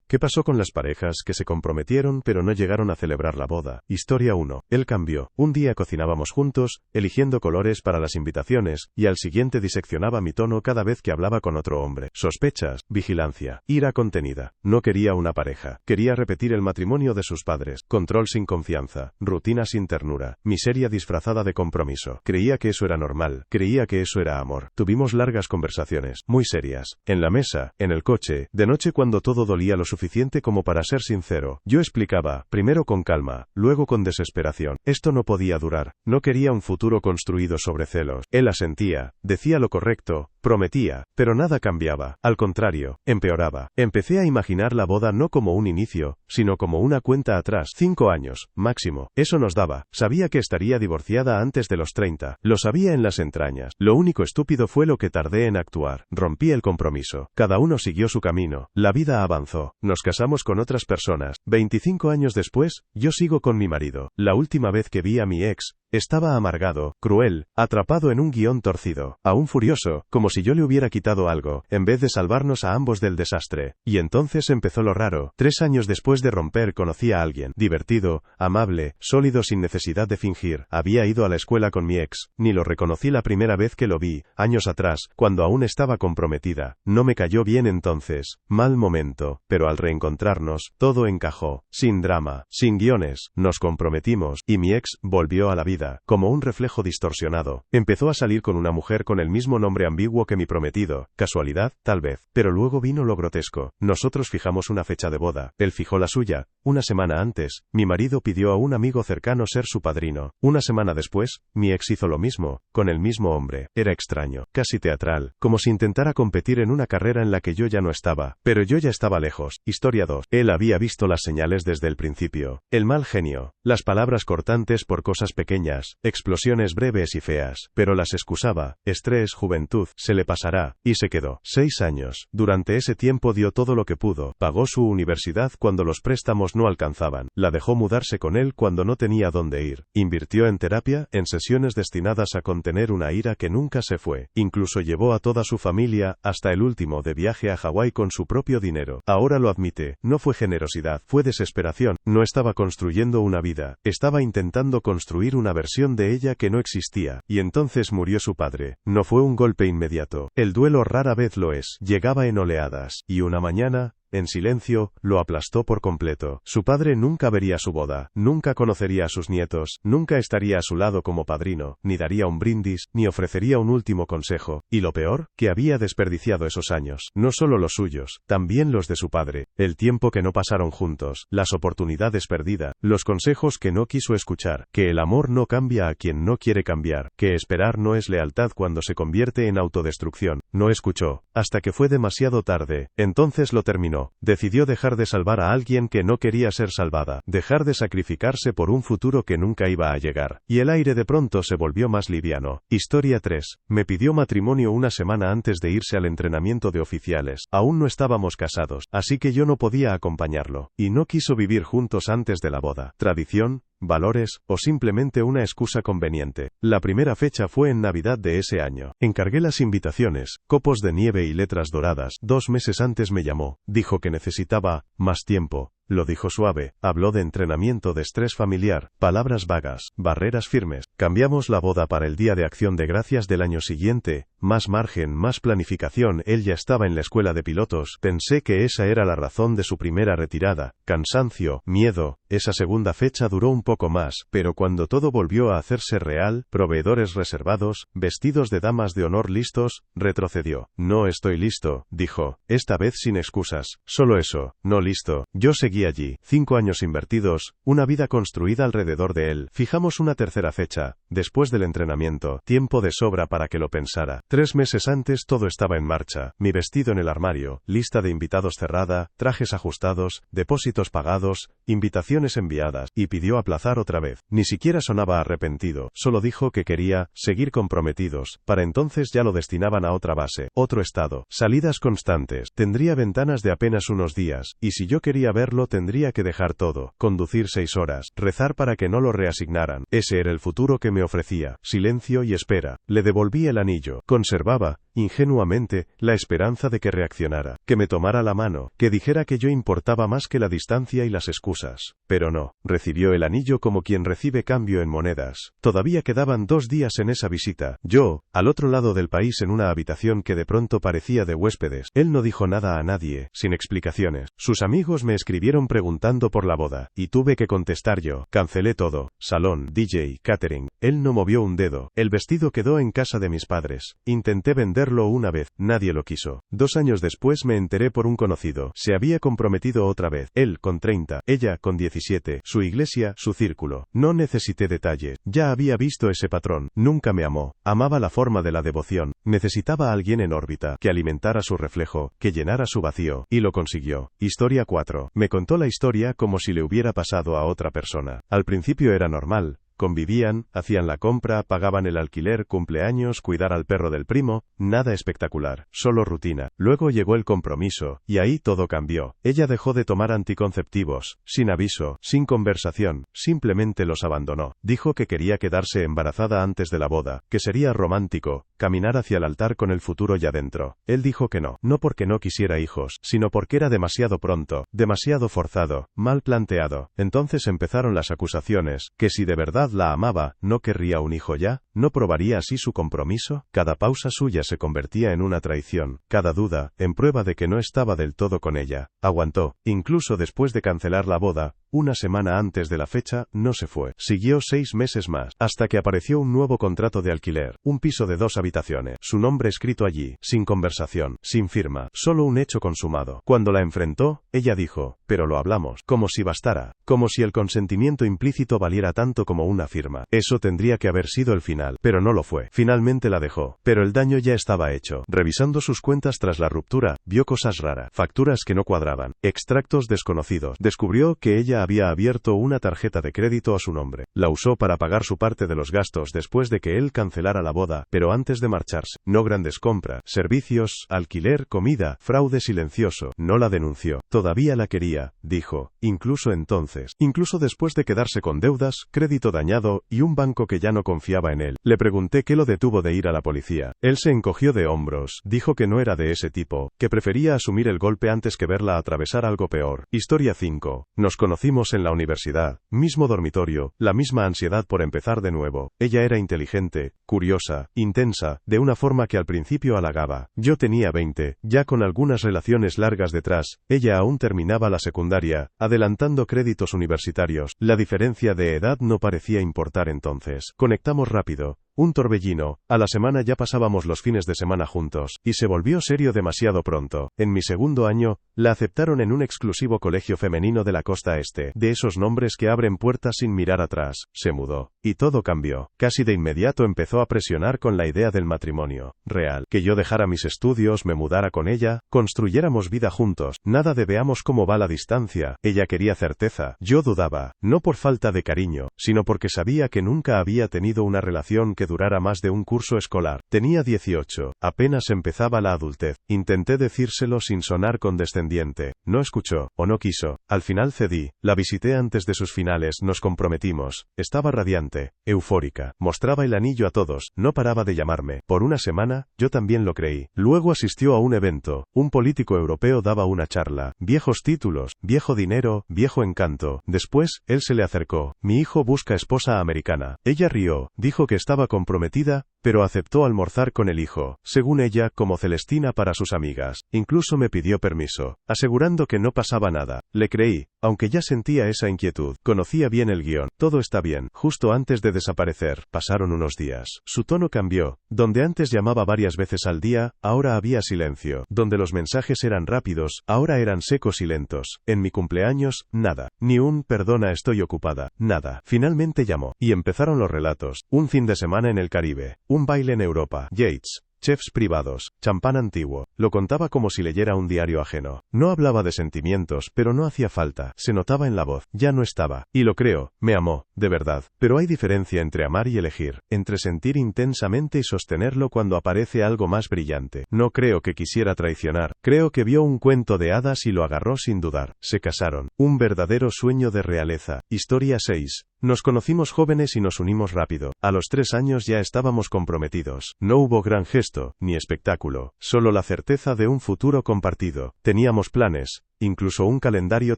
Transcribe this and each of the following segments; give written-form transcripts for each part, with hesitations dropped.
¿Qué pasó con las parejas que se comprometieron pero no llegaron a celebrar la boda? Historia 1. Él cambió. Un día cocinábamos juntos, eligiendo colores para las invitaciones, y al siguiente diseccionaba mi tono cada vez que hablaba con otro hombre. Sospechas, vigilancia, ira contenida. No quería una pareja. Quería repetir el matrimonio de sus padres. Control sin confianza. Rutina sin ternura. Miseria disfrazada de compromiso. Creía que eso era normal. Creía que eso era amor. Tuvimos largas conversaciones, muy serias. En la mesa, en el coche, de noche cuando todo dolía lo suficiente como para ser sincero. Yo explicaba, primero con calma, luego con desesperación. Esto no podía durar. No quería un futuro construido sobre celos. Él asentía, decía lo correcto, prometía, pero nada cambiaba. Al contrario, empeoraba. Empecé a imaginar la boda no como un inicio, sino como una cuenta atrás. 5 años, máximo. Eso nos daba. Sabía que estaría divorciada antes de los 30. Lo sabía en las entrañas. Lo único estúpido fue lo que tardé en actuar. Rompí el compromiso. Cada uno siguió su camino. La vida avanzó. Nos casamos con otras personas. 25 años después, yo sigo con mi marido. La última vez que vi a mi ex, estaba amargado, cruel, atrapado en un guión torcido, aún furioso, como si yo le hubiera quitado algo, en vez de salvarnos a ambos del desastre. Y entonces empezó lo raro. 3 años después de romper conocí a alguien, divertido, amable, sólido sin necesidad de fingir. Había ido a la escuela con mi ex, ni lo reconocí la primera vez que lo vi, años atrás, cuando aún estaba comprometida. No me cayó bien entonces, mal momento, pero al reencontrarnos, todo encajó, sin drama, sin guiones, nos comprometimos, y mi ex volvió a la vida. Como un reflejo distorsionado. Empezó a salir con una mujer con el mismo nombre ambiguo que mi prometido. ¿Casualidad? Tal vez. Pero luego vino lo grotesco. Nosotros fijamos una fecha de boda. Él fijó la suya. Una semana antes, mi marido pidió a un amigo cercano ser su padrino. Una semana después, mi ex hizo lo mismo, con el mismo hombre. Era extraño, casi teatral, como si intentara competir en una carrera en la que yo ya no estaba. Pero yo ya estaba lejos. Historia 2. Él había visto las señales desde el principio. El mal genio. Las palabras cortantes por cosas pequeñas. Explosiones breves y feas, pero las excusaba. Estrés, juventud, se le pasará, y se quedó. 6 años. Durante ese tiempo dio todo lo que pudo. Pagó su universidad cuando los préstamos no alcanzaban. La dejó mudarse con él cuando no tenía dónde ir. Invirtió en terapia, en sesiones destinadas a contener una ira que nunca se fue. Incluso llevó a toda su familia, hasta el último, de viaje a Hawái con su propio dinero. Ahora lo admite. No fue generosidad, fue desesperación. No estaba construyendo una vida. Estaba intentando construir una versión de ella que no existía, y entonces murió su padre. No fue un golpe inmediato. El duelo rara vez lo es. Llegaba en oleadas, y una mañana, en silencio, lo aplastó por completo. Su padre nunca vería su boda, nunca conocería a sus nietos, nunca estaría a su lado como padrino, ni daría un brindis, ni ofrecería un último consejo. Y lo peor, que había desperdiciado esos años. No solo los suyos, también los de su padre. El tiempo que no pasaron juntos, las oportunidades perdidas, los consejos que no quiso escuchar, que el amor no cambia a quien no quiere cambiar, que esperar no es lealtad cuando se convierte en autodestrucción. No escuchó, hasta que fue demasiado tarde. Entonces lo terminó. Decidió dejar de salvar a alguien que no quería ser salvada, dejar de sacrificarse por un futuro que nunca iba a llegar. Y el aire de pronto se volvió más liviano. Historia 3. Me pidió matrimonio una semana antes de irse al entrenamiento de oficiales. Aún no estábamos casados, así que yo no podía acompañarlo. Y no quiso vivir juntos antes de la boda. Tradición, valores, o simplemente una excusa conveniente. La primera fecha fue en Navidad de ese año. Encargué las invitaciones, copos de nieve y letras doradas. 2 meses antes me llamó. Dijo que necesitaba más tiempo. Lo dijo suave, habló de entrenamiento de estrés familiar, palabras vagas, barreras firmes. Cambiamos la boda para el Día de Acción de Gracias del año siguiente, más margen, más planificación. Él ya estaba en la escuela de pilotos. Pensé que esa era la razón de su primera retirada. Cansancio, miedo. Esa segunda fecha duró un poco más, pero cuando todo volvió a hacerse real, proveedores reservados, vestidos de damas de honor listos, retrocedió. No estoy listo, dijo, esta vez sin excusas. Solo eso, no listo. Yo seguí allí. 5 años invertidos, una vida construida alrededor de él. Fijamos una tercera fecha, después del entrenamiento, tiempo de sobra para que lo pensara. 3 meses antes todo estaba en marcha. Mi vestido en el armario, lista de invitados cerrada, trajes ajustados, depósitos pagados, invitaciones enviadas, y pidió aplazar otra vez. Ni siquiera sonaba arrepentido, solo dijo que quería seguir comprometidos. Para entonces ya lo destinaban a otra base, otro estado, salidas constantes. Tendría ventanas de apenas unos días, y si yo quería verlo tendría que dejar todo, conducir 6 horas, rezar para que no lo reasignaran. Ese era el futuro que me ofrecía. Silencio y espera. Le devolví el anillo. Conservaba, ingenuamente, la esperanza de que reaccionara, que me tomara la mano, que dijera que yo importaba más que la distancia y las excusas. Pero no, recibió el anillo como quien recibe cambio en monedas. Todavía quedaban 2 días en esa visita. Yo, al otro lado del país en una habitación que de pronto parecía de huéspedes. Él no dijo nada a nadie, sin explicaciones. Sus amigos me escribieron preguntando por la boda, y tuve que contestar yo. Cancelé todo, salón, DJ, catering. Él no movió un dedo. El vestido quedó en casa de mis padres. Intenté venderlo una vez, nadie lo quiso. 2 años después me enteré por un conocido. Se había comprometido otra vez. Él con 30, ella con 17, su iglesia, su círculo. No necesité detalles. Ya había visto ese patrón. Nunca me amó. Amaba la forma de la devoción. Necesitaba a alguien en órbita, que alimentara su reflejo, que llenara su vacío. Y lo consiguió. Historia 4. Me contó la historia como si le hubiera pasado a otra persona. Al principio era normal. Convivían, hacían la compra, pagaban el alquiler, cumpleaños, cuidar al perro del primo, nada espectacular, solo rutina. Luego llegó el compromiso, y ahí todo cambió. Ella dejó de tomar anticonceptivos, sin aviso, sin conversación, simplemente los abandonó. Dijo que quería quedarse embarazada antes de la boda, que sería romántico, caminar hacia el altar con el futuro ya dentro. Él dijo que no, no porque no quisiera hijos, sino porque era demasiado pronto, demasiado forzado, mal planteado. Entonces empezaron las acusaciones, que si de verdad la amaba, ¿no querría un hijo ya? ¿No probaría así su compromiso? Cada pausa suya se convertía en una traición, cada duda, en prueba de que no estaba del todo con ella. Aguantó, incluso después de cancelar la boda, una semana antes de la fecha, no se fue. Siguió 6 meses más, hasta que apareció un nuevo contrato de alquiler, un piso de 2 habitaciones, su nombre escrito allí, sin conversación, sin firma, solo un hecho consumado. Cuando la enfrentó, ella dijo, pero lo hablamos, como si bastara, como si el consentimiento implícito valiera tanto como una firma. Eso tendría que haber sido el final, pero no lo fue. Finalmente la dejó, pero el daño ya estaba hecho. Revisando sus cuentas tras la ruptura, vio cosas raras, facturas que no cuadraban, extractos desconocidos. Descubrió que ella había abierto una tarjeta de crédito a su nombre. La usó para pagar su parte de los gastos después de que él cancelara la boda, pero antes de marcharse. No grandes compras, servicios, alquiler, comida, fraude silencioso. No la denunció. Todavía la quería, dijo, incluso entonces, incluso después de quedarse con deudas, crédito dañado, y un banco que ya no confiaba en él. Le pregunté qué lo detuvo de ir a la policía. Él se encogió de hombros, dijo que no era de ese tipo, que prefería asumir el golpe antes que verla atravesar algo peor. Historia 5. Nos conocimos en la universidad, mismo dormitorio, la misma ansiedad por empezar de nuevo. Ella era inteligente, curiosa, intensa, de una forma que al principio halagaba. Yo tenía 20, ya con algunas relaciones largas detrás. Ella aún terminaba la secundaria, adelantando créditos universitarios. La diferencia de edad no parecía importar entonces. Conectamos rápido. Un torbellino, a la semana ya pasábamos los fines de semana juntos, y se volvió serio demasiado pronto. En mi segundo año, la aceptaron en un exclusivo colegio femenino de la costa este, de esos nombres que abren puertas sin mirar atrás. Se mudó, y todo cambió. Casi de inmediato empezó a presionar con la idea del matrimonio real, que yo dejara mis estudios, me mudara con ella, construyéramos vida juntos, nada de veamos cómo va la distancia. Ella quería certeza, yo dudaba, no por falta de cariño, sino porque sabía que nunca había tenido una relación que durara más de un curso escolar. Tenía 18, apenas empezaba la adultez. Intenté decírselo sin sonar condescendiente. No escuchó, o no quiso. Al final cedí. La visité antes de sus finales, nos comprometimos. Estaba radiante, eufórica. Mostraba el anillo a todos. No paraba de llamarme. Por una semana, yo también lo creí. Luego asistió a un evento. Un político europeo daba una charla. Viejos títulos, viejo dinero, viejo encanto. Después, él se le acercó. Mi hijo busca esposa americana. Ella rió. Dijo que estaba comprometida, pero aceptó almorzar con el hijo, según ella, como Celestina para sus amigas. Incluso me pidió permiso, asegurando que no pasaba nada. Le creí, aunque ya sentía esa inquietud. Conocía bien el guión. Todo está bien. Justo antes de desaparecer, pasaron unos días. Su tono cambió. Donde antes llamaba varias veces al día, ahora había silencio. Donde los mensajes eran rápidos, ahora eran secos y lentos. En mi cumpleaños, nada. Ni un perdona estoy ocupada. Nada. Finalmente llamó. Y empezaron los relatos. Un fin de semana en el Caribe. Un baile en Europa. Yates. Chefs privados, champán antiguo. Lo contaba como si leyera un diario ajeno. No hablaba de sentimientos, pero no hacía falta. Se notaba en la voz. Ya no estaba. Y lo creo, me amó, de verdad. Pero hay diferencia entre amar y elegir, entre sentir intensamente y sostenerlo cuando aparece algo más brillante. No creo que quisiera traicionar. Creo que vio un cuento de hadas y lo agarró sin dudar. Se casaron. Un verdadero sueño de realeza. Historia 6. Nos conocimos jóvenes y nos unimos rápido. A los 3 años ya estábamos comprometidos. No hubo gran gesto, ni espectáculo, solo la certeza de un futuro compartido. Teníamos planes, incluso un calendario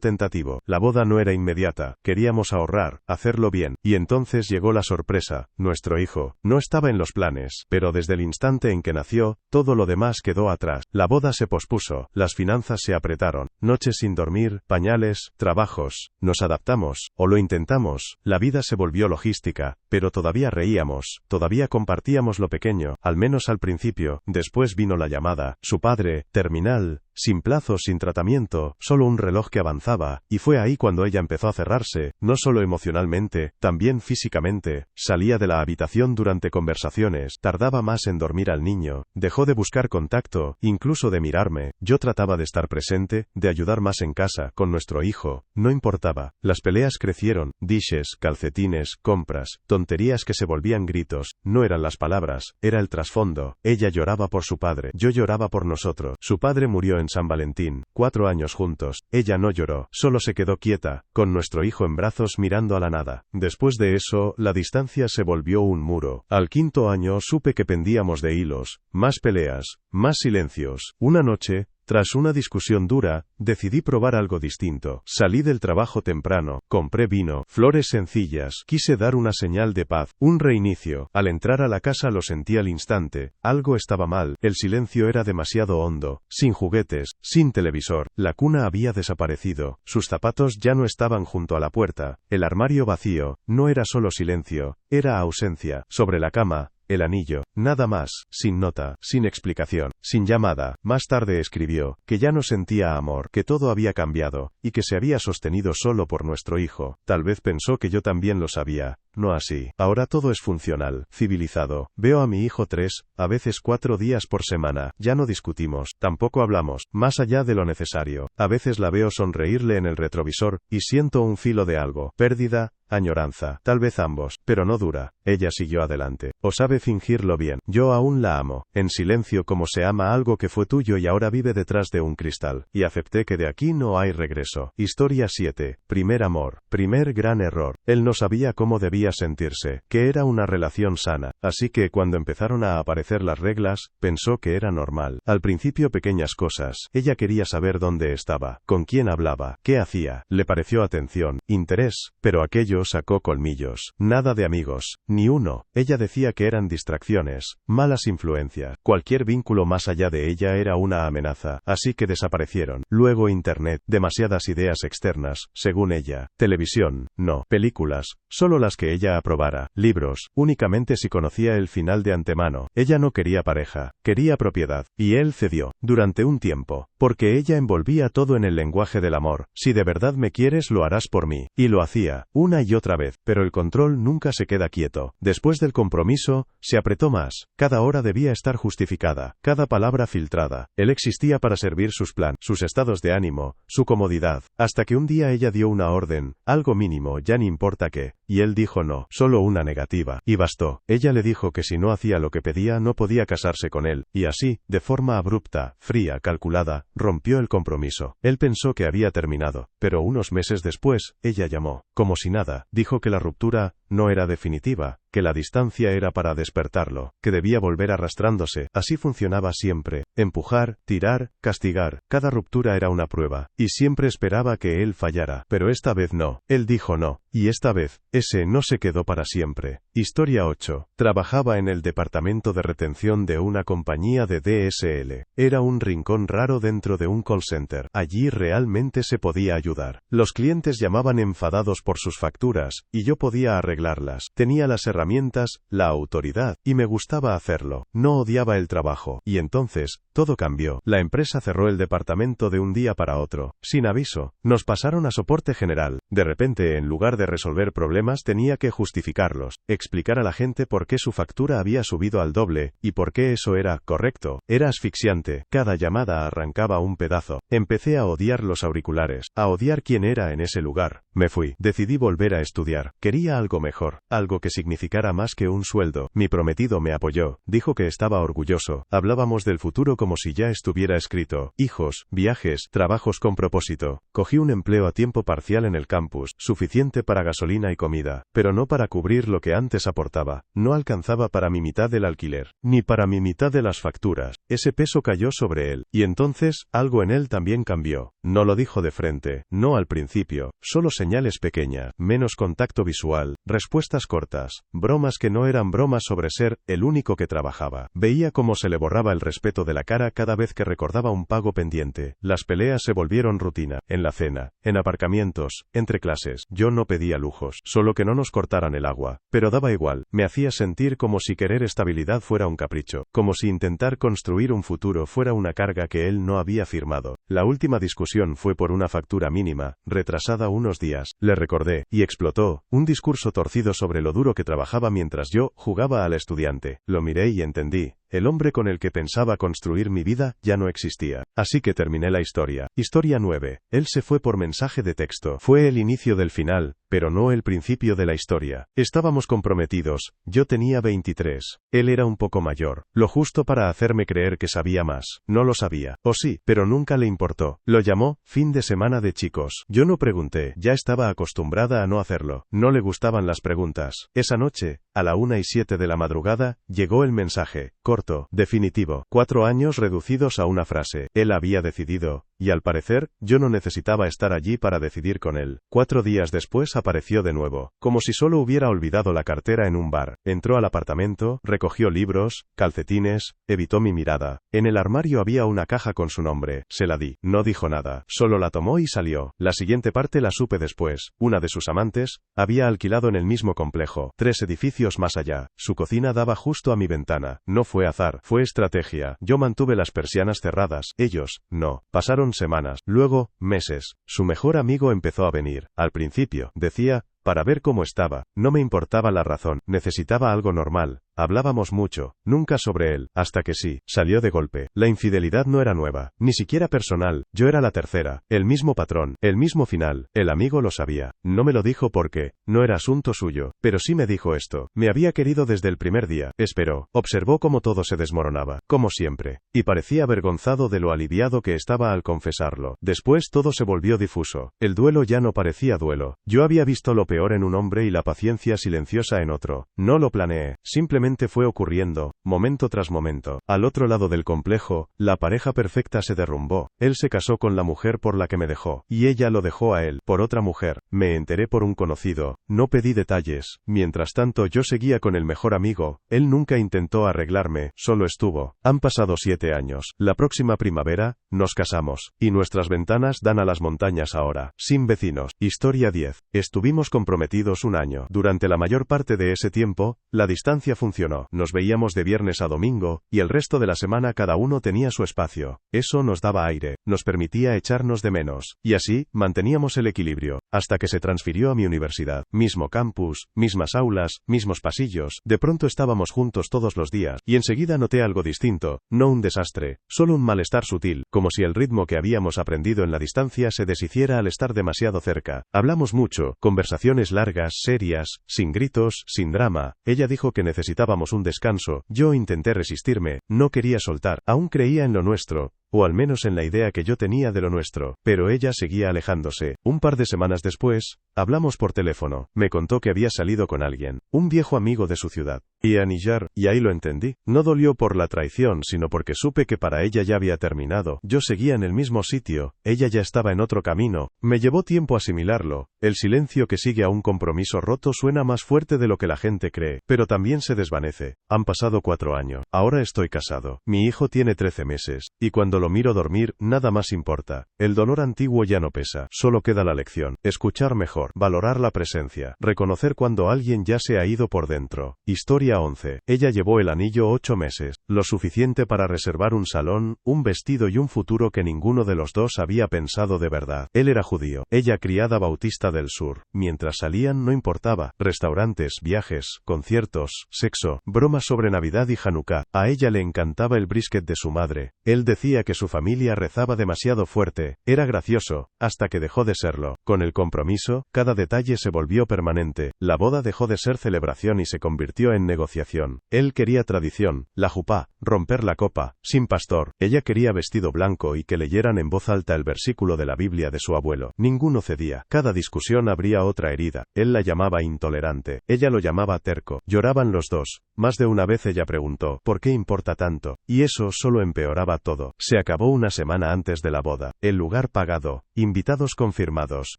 tentativo. La boda no era inmediata, queríamos ahorrar, hacerlo bien. Y entonces llegó la sorpresa. Nuestro hijo no estaba en los planes, pero desde el instante en que nació, todo lo demás quedó atrás. La boda se pospuso, las finanzas se apretaron, noches sin dormir, pañales, trabajos. Nos adaptamos, o lo intentamos. La vida se volvió logística, pero todavía reíamos, todavía compartíamos lo pequeño, al menos al principio. Después vino la llamada. Su padre, terminal, sin plazo, sin tratamiento, solo un reloj que avanzaba, y fue ahí cuando ella empezó a cerrarse, no solo emocionalmente, también físicamente. Salía de la habitación durante conversaciones, tardaba más en dormir al niño, dejó de buscar contacto, incluso de mirarme. Yo trataba de estar presente, de ayudar más en casa, con nuestro hijo, no importaba. Las peleas crecieron, dishes, calcetines, compras, tonterías que se volvían gritos. No eran las palabras, era el trasfondo. Ella lloraba por su padre, yo lloraba por nosotros. Su padre murió en San Valentín, 4 años juntos. Ella no lloró, solo se quedó quieta, con nuestro hijo en brazos mirando a la nada. Después de eso, la distancia se volvió un muro. Al 5.º año supe que pendíamos de hilos, más peleas, más silencios. Una noche, tras una discusión dura, decidí probar algo distinto. Salí del trabajo temprano, compré vino, flores sencillas, quise dar una señal de paz, un reinicio. Al entrar a la casa lo sentí al instante, algo estaba mal, el silencio era demasiado hondo, sin juguetes, sin televisor, la cuna había desaparecido, sus zapatos ya no estaban junto a la puerta, el armario vacío. No era solo silencio, era ausencia. Sobre la cama, el anillo, nada más, sin nota, sin explicación, sin llamada. Más tarde escribió, que ya no sentía amor, que todo había cambiado, y que se había sostenido solo por nuestro hijo. Tal vez pensó que yo también lo sabía. No así. Ahora todo es funcional, civilizado. Veo a mi hijo 3, a veces 4 días por semana. Ya no discutimos, tampoco hablamos, más allá de lo necesario. A veces la veo sonreírle en el retrovisor, y siento un filo de algo. Pérdida, añoranza, tal vez ambos, pero no dura. Ella siguió adelante. O sabe fingirlo bien. Yo aún la amo, en silencio, como se ama algo que fue tuyo y ahora vive detrás de un cristal. Y acepté que de aquí no hay regreso. Historia 7. Primer amor. Primer gran error. Él no sabía cómo debía sentirse, que era una relación sana. Así que cuando empezaron a aparecer las reglas, pensó que era normal. Al principio pequeñas cosas. Ella quería saber dónde estaba, con quién hablaba, qué hacía. Le pareció atención, interés, pero aquello sacó colmillos. Nada de amigos, ni uno. Ella decía que eran distracciones, malas influencias. Cualquier vínculo más allá de ella era una amenaza, así que desaparecieron. Luego internet, demasiadas ideas externas, según ella. Televisión, no. Películas, solo las que ella aprobara. Libros, únicamente si conocía el final de antemano. Ella no quería pareja, quería propiedad. Y él cedió, durante un tiempo, porque ella envolvía todo en el lenguaje del amor. Si de verdad me quieres lo harás por mí. Y lo hacía, una y otra vez, pero el control nunca se queda quieto. Después del compromiso, se apretó más. Cada hora debía estar justificada, cada palabra filtrada. Él existía para servir sus planes, sus estados de ánimo, su comodidad. Hasta que un día ella dio una orden, algo mínimo, ya ni importa qué. Y él dijo no, solo una negativa. Y bastó. Ella le dijo que si no hacía lo que pedía no podía casarse con él. Y así, de forma abrupta, fría, calculada, rompió el compromiso. Él pensó que había terminado. Pero unos meses después, ella llamó. Como si nada. Dijo que la ruptura no era definitiva, que la distancia era para despertarlo, que debía volver arrastrándose. Así funcionaba siempre. Empujar, tirar, castigar. Cada ruptura era una prueba. Y siempre esperaba que él fallara. Pero esta vez no. Él dijo no. Y esta vez, ese no se quedó para siempre. Historia 8. Trabajaba en el departamento de retención de una compañía de DSL. Era un rincón raro dentro de un call center. Allí realmente se podía ayudar. Los clientes llamaban enfadados por sus facturas, y yo podía arreglarlas. Tenía las herramientas herramientas, la autoridad, y me gustaba hacerlo. No odiaba el trabajo. Y entonces, todo cambió. La empresa cerró el departamento de un día para otro. Sin aviso. Nos pasaron a soporte general. De repente, en lugar de resolver problemas, tenía que justificarlos. Explicar a la gente por qué su factura había subido al doble, y por qué eso era correcto. Era asfixiante. Cada llamada arrancaba un pedazo. Empecé a odiar los auriculares. A odiar quién era en ese lugar. Me fui. Decidí volver a estudiar. Quería algo mejor. Algo que significara más que un sueldo. Mi prometido me apoyó. Dijo que estaba orgulloso. Hablábamos del futuro como si ya estuviera escrito. Hijos, viajes, trabajos con propósito. Cogí un empleo a tiempo parcial en el campus, suficiente para gasolina y comida, pero no para cubrir lo que antes aportaba. No alcanzaba para mi mitad del alquiler, ni para mi mitad de las facturas. Ese peso cayó sobre él, y entonces, algo en él también cambió. No lo dijo de frente, no al principio, solo señales pequeñas, menos contacto visual, respuestas cortas, bromas que no eran bromas sobre ser el único que trabajaba. Veía cómo se le borraba el respeto de la cara cada vez que recordaba un pago pendiente. Las peleas se volvieron rutina, en la cena, en aparcamientos, entre clases. Yo no pedía lujos, solo que no nos cortaran el agua, pero daba igual. Me hacía sentir como si querer estabilidad fuera un capricho, como si intentar construir un futuro fuera una carga que él no había firmado. La última discusión fue por una factura mínima, retrasada unos días. Le recordé, y explotó, un discurso torcido sobre lo duro que trabajaba mientras yo jugaba al estudiante. Lo miré y entendí. El hombre con el que pensaba construir mi vida ya no existía. Así que terminé la historia. Historia 9. Él se fue por mensaje de texto. Fue el inicio del final, pero no el principio de la historia. Estábamos comprometidos. Yo tenía 23. Él era un poco mayor. Lo justo para hacerme creer que sabía más. No lo sabía. O sí, pero nunca le importó. Lo llamó fin de semana de chicos. Yo no pregunté. Ya estaba acostumbrada a no hacerlo. No le gustaban las preguntas. Esa noche, a la 1:07 de la madrugada, llegó el mensaje. Corto, definitivo. 4 años reducidos a una frase. Él había decidido, y al parecer, yo no necesitaba estar allí para decidir con él. 4 días después apareció de nuevo, como si solo hubiera olvidado la cartera en un bar. Entró al apartamento, recogió libros, calcetines, evitó mi mirada. En el armario había una caja con su nombre. Se la di. No dijo nada. Solo la tomó y salió. La siguiente parte la supe después. Una de sus amantes había alquilado en el mismo complejo, 3 edificios más allá. Su cocina daba justo a mi ventana. No fue azar, fue estrategia. Yo mantuve las persianas cerradas. Ellos, no. Pasaron semanas, luego, meses. Su mejor amigo empezó a venir. Al principio, decía, para ver cómo estaba. No me importaba la razón. Necesitaba algo normal. Hablábamos mucho, nunca sobre él, hasta que sí, salió de golpe. La infidelidad no era nueva, ni siquiera personal. Yo era la tercera. El mismo patrón, el mismo final. El amigo lo sabía. No me lo dijo porque no era asunto suyo, pero sí me dijo esto. Me había querido desde el primer día. Esperó. Observó cómo todo se desmoronaba, como siempre. Y parecía avergonzado de lo aliviado que estaba al confesarlo. Después todo se volvió difuso. El duelo ya no parecía duelo. Yo había visto lo peor en un hombre y la paciencia silenciosa en otro. No lo planeé. Simplemente fue ocurriendo, momento tras momento. Al otro lado del complejo, la pareja perfecta se derrumbó. Él se casó con la mujer por la que me dejó, y ella lo dejó a él, por otra mujer. Me enteré por un conocido. No pedí detalles. Mientras tanto yo seguía con el mejor amigo. Él nunca intentó arreglarme, solo estuvo. Han pasado 7 años. La próxima primavera, nos casamos. Y nuestras ventanas dan a las montañas ahora. Sin vecinos. Historia 10. Estuvimos comprometidos un año. Durante la mayor parte de ese tiempo, la distancia funcionó. Nos veíamos de viernes a domingo, y el resto de la semana cada uno tenía su espacio. Eso nos daba aire, nos permitía echarnos de menos. Y así, manteníamos el equilibrio, hasta que se transfirió a mi universidad. Mismo campus, mismas aulas, mismos pasillos. De pronto estábamos juntos todos los días, y enseguida noté algo distinto, no un desastre, solo un malestar sutil, como si el ritmo que habíamos aprendido en la distancia se deshiciera al estar demasiado cerca. Hablamos mucho, conversaciones largas, serias, sin gritos, sin drama. Ella dijo que necesitábamos un descanso. Yo intenté resistirme, no quería soltar. Aún creía en lo nuestro, o al menos en la idea que yo tenía de lo nuestro, pero ella seguía alejándose. Un par de semanas después, hablamos por teléfono. Me contó que había salido con alguien, un viejo amigo de su ciudad. Y ahí lo entendí. No dolió por la traición, sino porque supe que para ella ya había terminado. Yo seguía en el mismo sitio, ella ya estaba en otro camino. Me llevó tiempo asimilarlo. El silencio que sigue a un compromiso roto suena más fuerte de lo que la gente cree, pero también se desvanece. Han pasado 4 años. Ahora estoy casado. Mi hijo tiene 13 meses. Y cuando lo miro dormir, nada más importa. El dolor antiguo ya no pesa, solo queda la lección. Escuchar mejor, valorar la presencia, reconocer cuando alguien ya se ha ido por dentro. Historia 11. Ella llevó el anillo 8 meses, lo suficiente para reservar un salón, un vestido y un futuro que ninguno de los dos había pensado de verdad. Él era judío, ella criada bautista del sur. Mientras salían no importaba, restaurantes, viajes, conciertos, sexo, bromas sobre Navidad y Hanukkah. A ella le encantaba el brisket de su madre. Él decía que su familia rezaba demasiado fuerte, era gracioso, hasta que dejó de serlo. Con el compromiso, cada detalle se volvió permanente. La boda dejó de ser celebración y se convirtió en negociación. Él quería tradición, la jupá, romper la copa, sin pastor. Ella quería vestido blanco y que leyeran en voz alta el versículo de la Biblia de su abuelo. Ninguno cedía. Cada discusión abría otra herida. Él la llamaba intolerante. Ella lo llamaba terco. Lloraban los dos. Más de una vez ella preguntó, ¿por qué importa tanto? Y eso solo empeoraba todo. Se acabó una semana antes de la boda. El lugar pagado, invitados confirmados,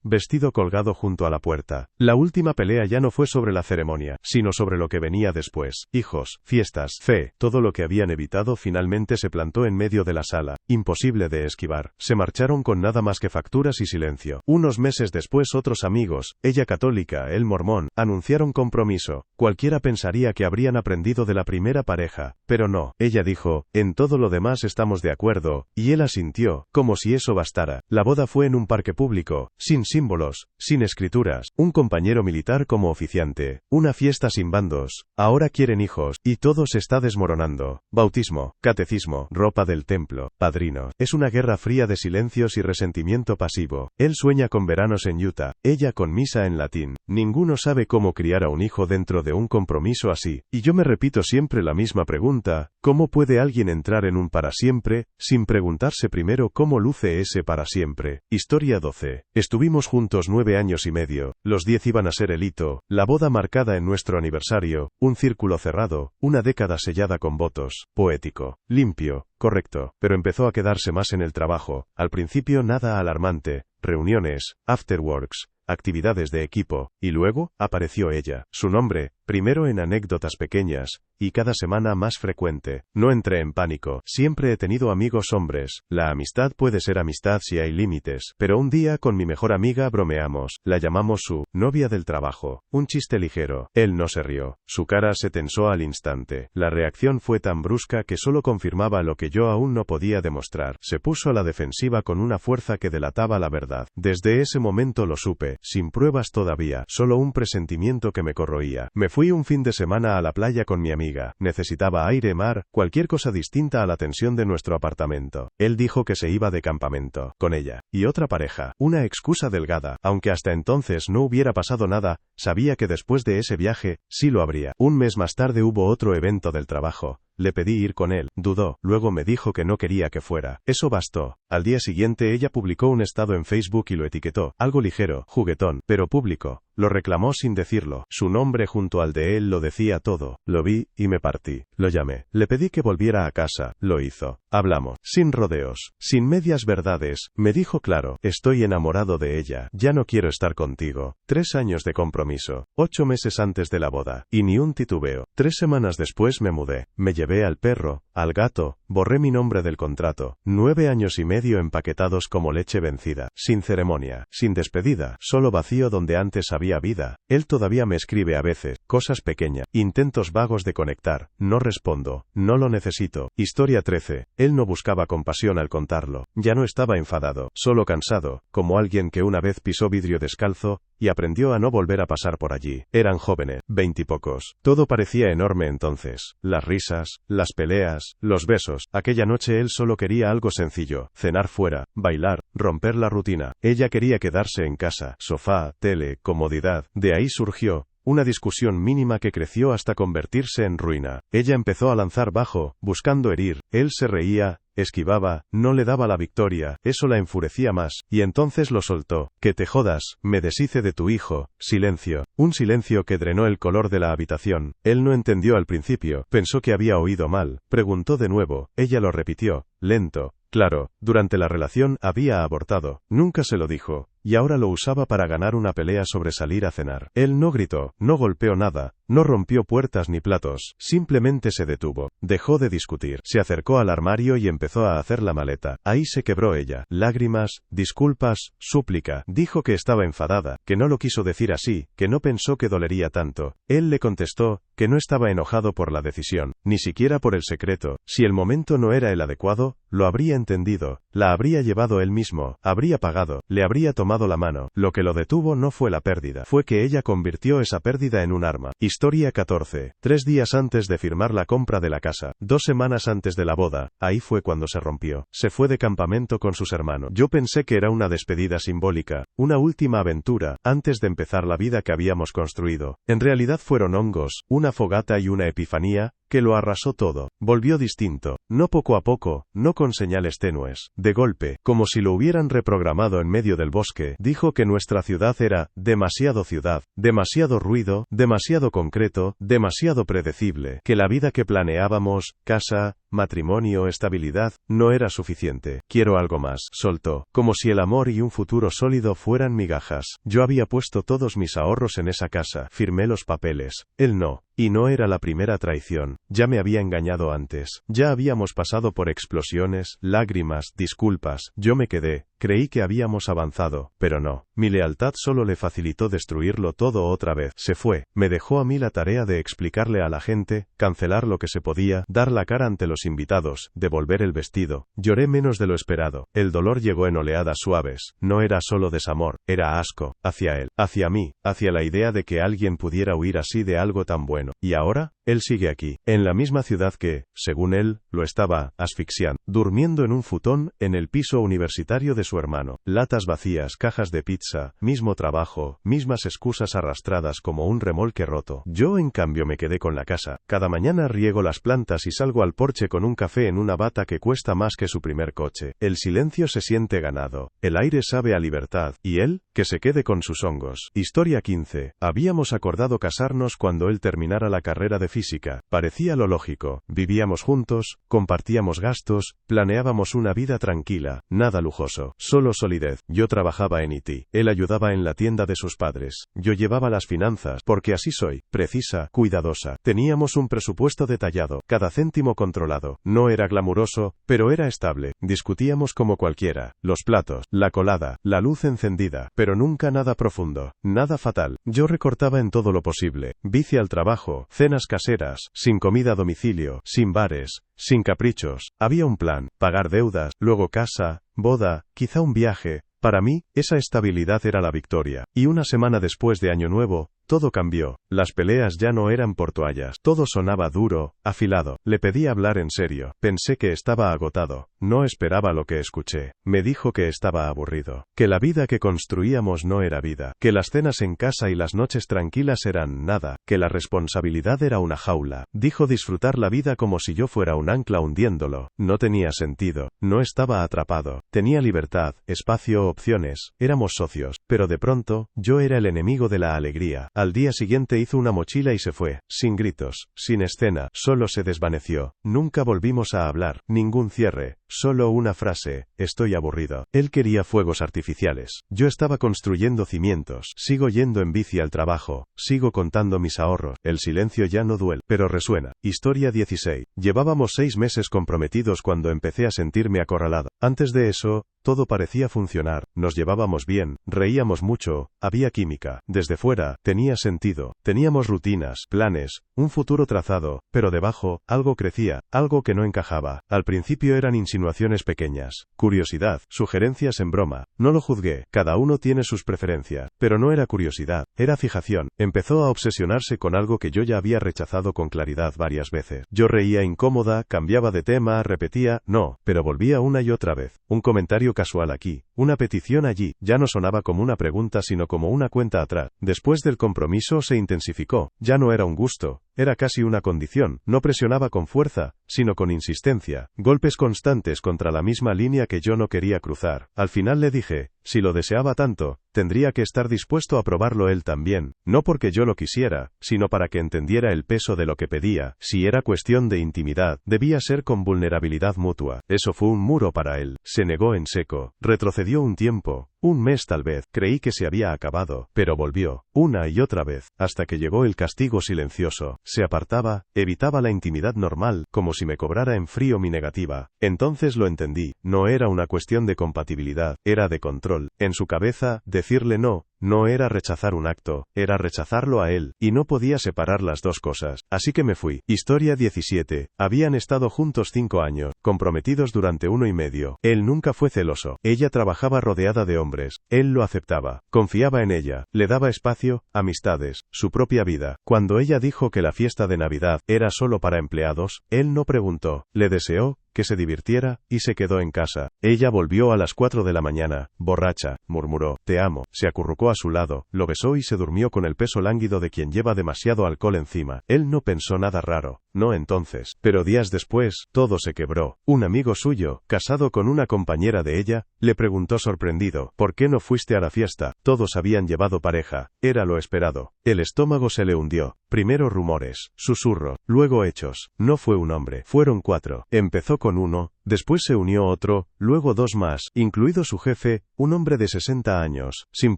vestido colgado junto a la puerta. La última pelea ya no fue sobre la ceremonia, sino sobre lo que venía después. Hijos, fiestas, fe, todo lo que habían evitado finalmente se plantó en medio de la sala, imposible de esquivar. Se marcharon con nada más que facturas y silencio. Unos meses después otros amigos, ella católica, él mormón, anunciaron compromiso. Cualquiera pensaría que habrían aprendido de la primera pareja, pero no. Ella dijo, en todo lo demás estamos de acuerdo, y él asintió, como si eso bastara. La boda fue en un parque público, sin símbolos, sin escrituras, un compañero militar como oficiante, una fiesta sin bandos. Ahora quieren hijos, y todo se está desmoronando. Bautismo, catecismo, ropa del templo, padrino. Es una guerra fría de silencios y resentimiento pasivo. Él sueña con veranos en Utah, ella con misa en latín. Ninguno sabe cómo criar a un hijo dentro de un compromiso así, y yo me repito siempre la misma pregunta, ¿cómo puede alguien entrar en un para siempre, sin preguntarse primero cómo luce ese para siempre? Historia 12. Estuvimos juntos 9 años y medio, los 10 iban a ser el hito, la boda marcada en nuestro aniversario, un círculo cerrado, una década sellada con votos, poético, limpio, correcto, pero empezó a quedarse más en el trabajo, al principio nada alarmante, reuniones, afterworks, actividades de equipo, y luego, apareció ella, su nombre, primero en anécdotas pequeñas, y cada semana más frecuente. No entré en pánico, siempre he tenido amigos hombres, la amistad puede ser amistad si hay límites, pero un día con mi mejor amiga bromeamos, la llamamos su novia del trabajo, un chiste ligero, él no se rió, su cara se tensó al instante, la reacción fue tan brusca que solo confirmaba lo que yo aún no podía demostrar, se puso a la defensiva con una fuerza que delataba la verdad. Desde ese momento lo supe, sin pruebas todavía, solo un presentimiento que me corroía. Me fui un fin de semana a la playa con mi amiga, necesitaba aire, mar, cualquier cosa distinta a la tensión de nuestro apartamento. Él dijo que se iba de campamento, con ella, y otra pareja, una excusa delgada, aunque hasta entonces no hubiera pasado nada, sabía que después de ese viaje, sí lo habría. Un mes más tarde hubo otro evento del trabajo. Le pedí ir con él, dudó, luego me dijo que no quería que fuera. Eso bastó. Al día siguiente ella publicó un estado en Facebook y lo etiquetó, algo ligero, juguetón, pero público. Lo reclamó sin decirlo. Su nombre junto al de él lo decía todo. Lo vi, y me partí. Lo llamé. Le pedí que volviera a casa. Lo hizo. Hablamos. Sin rodeos. Sin medias verdades. Me dijo claro. Estoy enamorado de ella. Ya no quiero estar contigo. 3 años de compromiso. 8 meses antes de la boda. Y ni un titubeo. 3 semanas después me mudé. Me llevé al perro, al gato, borré mi nombre del contrato. 9 años y medio empaquetados como leche vencida. Sin ceremonia. Sin despedida. Solo vacío donde antes había vida. Él todavía me escribe a veces, cosas pequeñas, intentos vagos de conectar, no respondo, no lo necesito. Historia 13. Él no buscaba compasión al contarlo, ya no estaba enfadado, solo cansado, como alguien que una vez pisó vidrio descalzo, y aprendió a no volver a pasar por allí. Eran jóvenes, 20 y pocos. Todo parecía enorme entonces. Las risas, las peleas, los besos. Aquella noche él solo quería algo sencillo, cenar fuera, bailar, romper la rutina. Ella quería quedarse en casa, sofá, tele, comodidad. De ahí surgió una discusión mínima que creció hasta convertirse en ruina. Ella empezó a lanzar bajo, buscando herir. Él se reía, esquivaba, no le daba la victoria, eso la enfurecía más, y entonces lo soltó. Que te jodas, me deshice de tu hijo. Silencio. Un silencio que drenó el color de la habitación. Él no entendió al principio, pensó que había oído mal, preguntó de nuevo, ella lo repitió, lento. Claro, durante la relación había abortado. Nunca se lo dijo. y ahora lo usaba para ganar una pelea sobre salir a cenar. Él no gritó, no golpeó nada, no rompió puertas ni platos, simplemente se detuvo. Dejó de discutir. Se acercó al armario y empezó a hacer la maleta. Ahí se quebró ella. Lágrimas, disculpas, súplica. Dijo que estaba enfadada, que no lo quiso decir así, que no pensó que dolería tanto. Él le contestó que no estaba enojado por la decisión, ni siquiera por el secreto. Si el momento no era el adecuado, lo habría entendido, la habría llevado él mismo, habría pagado, le habría tomado la mano. Lo que lo detuvo no fue la pérdida, fue que ella convirtió esa pérdida en un arma. Historia 14. 3 días antes de firmar la compra de la casa, 2 semanas antes de la boda, ahí fue cuando se rompió. Se fue de campamento con sus hermanos. Yo pensé que era una despedida simbólica, una última aventura, antes de empezar la vida que habíamos construido. En realidad fueron hongos, una fogata y una epifanía, que lo arrasó todo. Volvió distinto, no poco a poco, no con señales tenues, de golpe, como si lo hubieran reprogramado en medio del bosque. Dijo que nuestra ciudad era demasiado ciudad, demasiado ruido, demasiado concreto, demasiado predecible, que la vida que planeábamos, casa, matrimonio, estabilidad, no era suficiente. Quiero algo más, soltó, como si el amor y un futuro sólido fueran migajas. Yo había puesto todos mis ahorros en esa casa, firmé los papeles, él no. Y no era la primera traición, ya me había engañado antes, ya habíamos pasado por explosiones, lágrimas, disculpas, yo me quedé, creí que habíamos avanzado, pero no, mi lealtad solo le facilitó destruirlo todo otra vez. Se fue, me dejó a mí la tarea de explicarle a la gente, cancelar lo que se podía, dar la cara ante los invitados, devolver el vestido. Lloré menos de lo esperado, el dolor llegó en oleadas suaves, no era solo desamor, era asco, hacia él, hacia mí, hacia la idea de que alguien pudiera huir así de algo tan bueno. ¿Y ahora? Él sigue aquí, en la misma ciudad que, según él, lo estaba asfixiando, durmiendo en un futón, en el piso universitario de su hermano. Latas vacías, cajas de pizza, mismo trabajo, mismas excusas arrastradas como un remolque roto. Yo en cambio me quedé con la casa. Cada mañana riego las plantas y salgo al porche con un café en una bata que cuesta más que su primer coche. El silencio se siente ganado, el aire sabe a libertad, y él, que se quede con sus hongos. Historia 15. Habíamos acordado casarnos cuando él terminara la carrera de física. Parecía lo lógico. Vivíamos juntos, compartíamos gastos, planeábamos una vida tranquila, nada lujoso, solo solidez. Yo trabajaba en IT. Él ayudaba en la tienda de sus padres. Yo llevaba las finanzas, porque así soy, precisa, cuidadosa. Teníamos un presupuesto detallado, cada céntimo controlado. No era glamuroso, pero era estable. Discutíamos como cualquiera. Los platos, la colada, la luz encendida, pero nunca nada profundo, nada fatal. Yo recortaba en todo lo posible. Bici al trabajo, cenas caseras, sin comida a domicilio, sin bares, sin caprichos. Había un plan, pagar deudas, luego casa, boda, quizá un viaje. Para mí, esa estabilidad era la victoria. Y una semana después de Año Nuevo, todo cambió. Las peleas ya no eran por toallas. Todo sonaba duro, afilado. Le pedí hablar en serio. Pensé que estaba agotado. No esperaba lo que escuché. Me dijo que estaba aburrido. Que la vida que construíamos no era vida. Que las cenas en casa y las noches tranquilas eran nada. Que la responsabilidad era una jaula. Dijo disfrutar la vida como si yo fuera un ancla hundiéndolo. No tenía sentido. No estaba atrapado. Tenía libertad, espacio, opciones. Éramos socios. Pero de pronto, yo era el enemigo de la alegría. Al día siguiente hizo una mochila y se fue, sin gritos, sin escena, solo se desvaneció. Nunca volvimos a hablar, ningún cierre, solo una frase, estoy aburrido. Él quería fuegos artificiales. Yo estaba construyendo cimientos. Sigo yendo en bici al trabajo, sigo contando mis ahorros. El silencio ya no duele, pero resuena. Historia 16. Llevábamos 6 meses comprometidos cuando empecé a sentirme acorralado. Antes de eso, todo parecía funcionar, nos llevábamos bien, reíamos mucho, había química. Desde fuera, tenía sentido, teníamos rutinas, planes, un futuro trazado, pero debajo, algo crecía, algo que no encajaba. Al principio eran insinuaciones pequeñas, curiosidad, sugerencias en broma. No lo juzgué, cada uno tiene sus preferencias, pero no era curiosidad, era fijación. Empezó a obsesionarse con algo que yo ya había rechazado con claridad varias veces. Yo reía incómoda, cambiaba de tema, repetía, no, pero volvía una y otra vez. Un comentario casual aquí, una petición allí, ya no sonaba como una pregunta sino como una cuenta atrás. Después del compromiso se intensificó, ya no era un gusto, era casi una condición. No presionaba con fuerza, sino con insistencia. Golpes constantes contra la misma línea que yo no quería cruzar. Al final le dije, si lo deseaba tanto, tendría que estar dispuesto a probarlo él también, no porque yo lo quisiera, sino para que entendiera el peso de lo que pedía. Si era cuestión de intimidad, debía ser con vulnerabilidad mutua. Eso fue un muro para él. Se negó en seco. Retrocedió un tiempo. Un mes tal vez. Creí que se había acabado, pero volvió, una y otra vez, hasta que llegó el castigo silencioso. Se apartaba, evitaba la intimidad normal, como si me cobrara en frío mi negativa. Entonces lo entendí. No era una cuestión de compatibilidad, era de control. En su cabeza, decirle no era rechazar un acto, era rechazarlo a él, y no podía separar las dos cosas. Así que me fui. Historia 17. Habían estado juntos 5 años, comprometidos durante 1 y medio. Él nunca fue celoso. Ella trabajaba rodeada de hombres. Él lo aceptaba. Confiaba en ella. Le daba espacio, amistades, su propia vida. Cuando ella dijo que la fiesta de Navidad era solo para empleados, él no preguntó. Le deseó que se divirtiera, y se quedó en casa. Ella volvió a las 4 de la mañana, borracha, murmuró, te amo, se acurrucó a su lado, lo besó y se durmió con el peso lánguido de quien lleva demasiado alcohol encima. Él no pensó nada raro, no entonces, pero días después, todo se quebró. Un amigo suyo, casado con una compañera de ella, le preguntó sorprendido, ¿por qué no fuiste a la fiesta? Todos habían llevado pareja, era lo esperado. El estómago se le hundió. Primero rumores, susurros, luego hechos. No fue un hombre, fueron 4. Empezó con uno, después se unió otro, luego 2 más, incluido su jefe, un hombre de 60 años, sin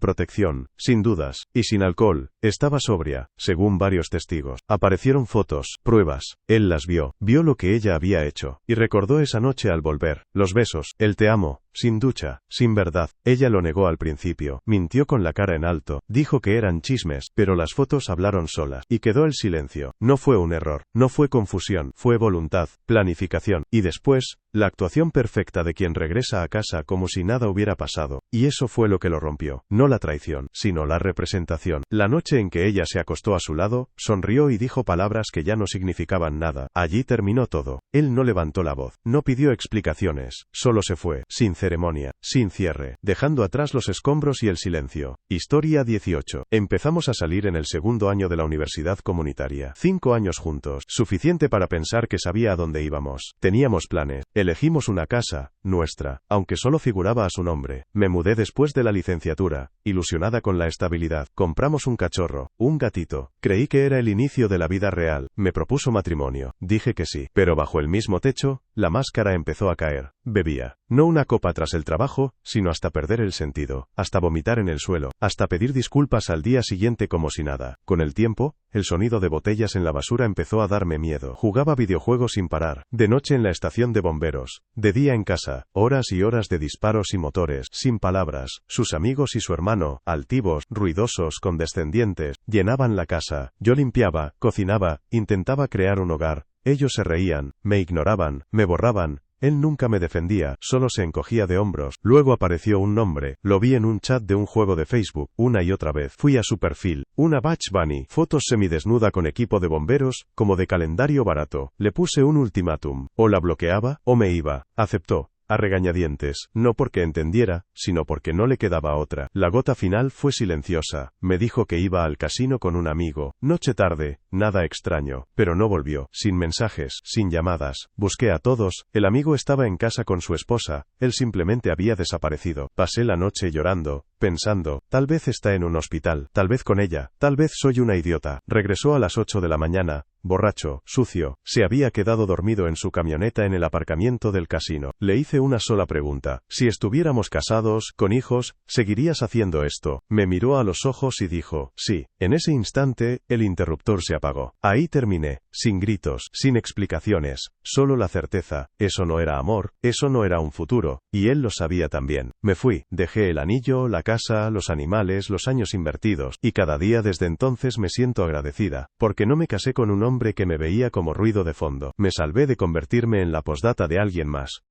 protección, sin dudas, y sin alcohol. Estaba sobria, según varios testigos. Aparecieron fotos, pruebas. Él las vio lo que ella había hecho, y recordó esa noche al volver. Los besos, el te amo, sin ducha, sin verdad. Ella lo negó al principio, mintió con la cara en alto, dijo que eran chismes, pero las fotos hablaron solas, y quedó el silencio. No fue un error, no fue confusión, fue voluntad, planificación, y después, la actuación perfecta de quien regresa a casa como si nada hubiera pasado. Y eso fue lo que lo rompió. No la traición, sino la representación. La noche en que ella se acostó a su lado, sonrió y dijo palabras que ya no significaban nada. Allí terminó todo. Él no levantó la voz, no pidió explicaciones, solo se fue, sin ceremonia, sin cierre, dejando atrás los escombros y el silencio. Historia 18. Empezamos a salir en el segundo año de la universidad comunitaria. 5 años juntos, suficiente para pensar que sabía a dónde íbamos. Teníamos planes. Elegimos una casa, nuestra, aunque solo figuraba a su nombre. Me mudé después de la licenciatura, ilusionada con la estabilidad. Compramos un cachorro, un gatito. Creí que era el inicio de la vida real. Me propuso matrimonio. Dije que sí. Pero bajo el mismo techo, la máscara empezó a caer. Bebía. No una copa tras el trabajo, sino hasta perder el sentido, hasta vomitar en el suelo, hasta pedir disculpas al día siguiente como si nada. Con el tiempo, el sonido de botellas en la basura empezó a darme miedo. Jugaba videojuegos sin parar. De noche en la estación de bomberos. De día en casa. Horas y horas de disparos y motores, sin palabras. Sus amigos y su hermano, altivos, ruidosos, condescendientes, llenaban la casa. Yo limpiaba, cocinaba, intentaba crear un hogar. Ellos se reían, me ignoraban, me borraban. Él nunca me defendía, solo se encogía de hombros. Luego apareció un nombre, lo vi en un chat de un juego de Facebook, una y otra vez. Fui a su perfil, una Batch Bunny, fotos semidesnuda con equipo de bomberos, como de calendario barato. Le puse un ultimátum, o la bloqueaba, o me iba. Aceptó. A regañadientes, no porque entendiera, sino porque no le quedaba otra. La gota final fue silenciosa. Me dijo que iba al casino con un amigo. Noche tarde, nada extraño, pero no volvió. Sin mensajes, sin llamadas. Busqué a todos, el amigo estaba en casa con su esposa, él simplemente había desaparecido. Pasé la noche llorando, pensando, tal vez está en un hospital, tal vez con ella, tal vez soy una idiota. Regresó a las 8 de la mañana. Borracho, sucio, se había quedado dormido en su camioneta en el aparcamiento del casino. Le hice una sola pregunta. Si estuviéramos casados, con hijos, ¿seguirías haciendo esto? Me miró a los ojos y dijo, sí. En ese instante, el interruptor se apagó. Ahí terminé, sin gritos, sin explicaciones, solo la certeza. Eso no era amor, eso no era un futuro, y él lo sabía también. Me fui, dejé el anillo, la casa, los animales, los años invertidos, y cada día desde entonces me siento agradecida, porque no me casé con un hombre que me veía como ruido de fondo. Me salvé de convertirme en la posdata de alguien más.